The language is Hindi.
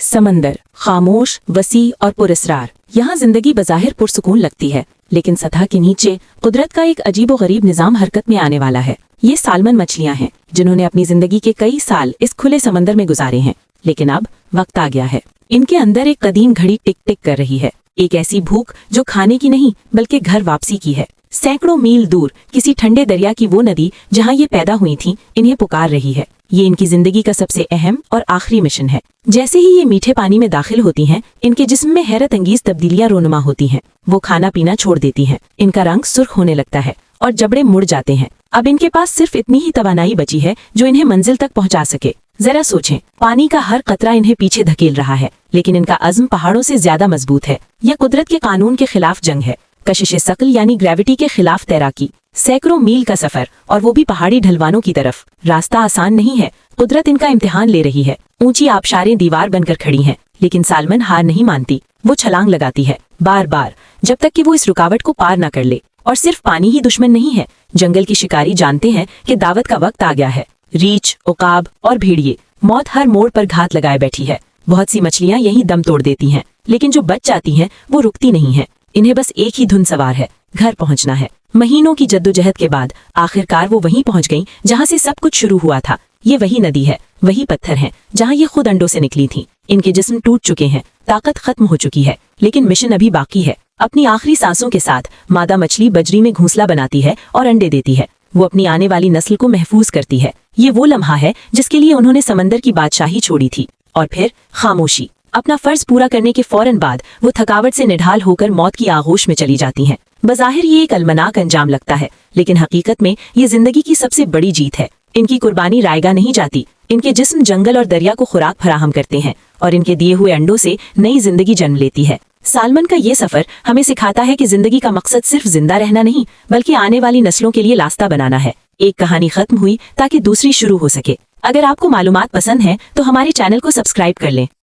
समंदर खामोश, वसी और पुरस्रार। यहाँ जिंदगी बज़ाहिर पुरसुकून लगती है, लेकिन सतह के नीचे कुदरत का एक अजीबोगरीब निज़ाम हरकत में आने वाला है। ये सालमन मछलियाँ हैं जिन्होंने अपनी जिंदगी के कई साल इस खुले समंदर में गुजारे हैं, लेकिन अब वक्त आ गया है। इनके अंदर एक कदीम घड़ी टिक टिक कर रही है, एक ऐसी भूख जो खाने की नहीं बल्कि घर वापसी की है। सैकड़ों मील दूर किसी ठंडे दरिया की वो नदी जहाँ ये पैदा हुई थी इन्हें पुकार रही है। ये इनकी जिंदगी का सबसे अहम और आखिरी मिशन है। जैसे ही ये मीठे पानी में दाखिल होती हैं, इनके जिस्म में हैरत अंगीज तब्दीलियां रोनुमा होती हैं। वो खाना पीना छोड़ देती हैं, इनका रंग सुर्ख होने लगता है और जबड़े मुड़ जाते हैं। अब इनके पास सिर्फ इतनी ही तवानाई बची है जो इन्हें मंजिल तक पहुंचा सके। जरा सोचें, पानी का हर कतरा इन्हें पीछे धकेल रहा है, लेकिन इनका अज़्म पहाड़ों से ज्यादा मजबूत है। यह कुदरत के कानून के खिलाफ जंग है, कशिश सकल यानी ग्रेविटी के खिलाफ तैराकी। सैकड़ों मील का सफर, और वो भी पहाड़ी ढलवानों की तरफ। रास्ता आसान नहीं है, कुदरत इनका इम्तिहान ले रही है। ऊंची आबशारें दीवार बनकर खड़ी हैं, लेकिन सालमन हार नहीं मानती। वो छलांग लगाती है बार बार, जब तक कि वो इस रुकावट को पार न कर ले। और सिर्फ पानी ही दुश्मन नहीं है, जंगल की शिकारी जानते हैं कि दावत का वक्त आ गया है। रीछ, उकाब और भेड़िए, मौत हर मोड़ पर घात लगाए बैठी है। बहुत सी मछलियां यहीं दम तोड़ देती हैं, लेकिन जो बच जाती हैं वो रुकती नहीं है। इन्हें बस एक ही धुन सवार है, घर पहुंचना है। महीनों की जद्दोजहद के बाद आखिरकार वो वहीं पहुंच गईं जहां से सब कुछ शुरू हुआ था। ये वही नदी है, वही पत्थर हैं जहां ये खुद अंडों से निकली थीं। इनके जिस्म टूट चुके हैं, ताकत खत्म हो चुकी है, लेकिन मिशन अभी बाकी है। अपनी आखिरी सांसों के साथ मादा मछली बजरी में घोंसला बनाती है और अंडे देती है। वो अपनी आने वाली नस्ल को महफूज करती है। ये वो लम्हा है जिसके लिए उन्होंने समंदर की बादशाही छोड़ी थी। और फिर खामोशी। अपना फर्ज पूरा करने के फौरन बाद वो थकावट से निढाल होकर मौत की आगोश में चली जाती हैं। बज़ाहिर ये एक अलमनाक अंजाम लगता है, लेकिन हकीकत में ये जिंदगी की सबसे बड़ी जीत है। इनकी कुर्बानी रायगा नहीं जाती। इनके जिस्म जंगल और दरिया को खुराक फराहम करते हैं, और इनके दिए हुए अंडों से नई जिंदगी जन्म लेती है। सालमन का ये सफर हमें सिखाता है कि जिंदगी का मकसद सिर्फ जिंदा रहना नहीं, बल्कि आने वाली नस्लों के लिए रास्ता बनाना है। एक कहानी खत्म हुई ताकि दूसरी शुरू हो सके। अगर आपको मालूमात पसंद है तो हमारे चैनल को सब्सक्राइब कर लें।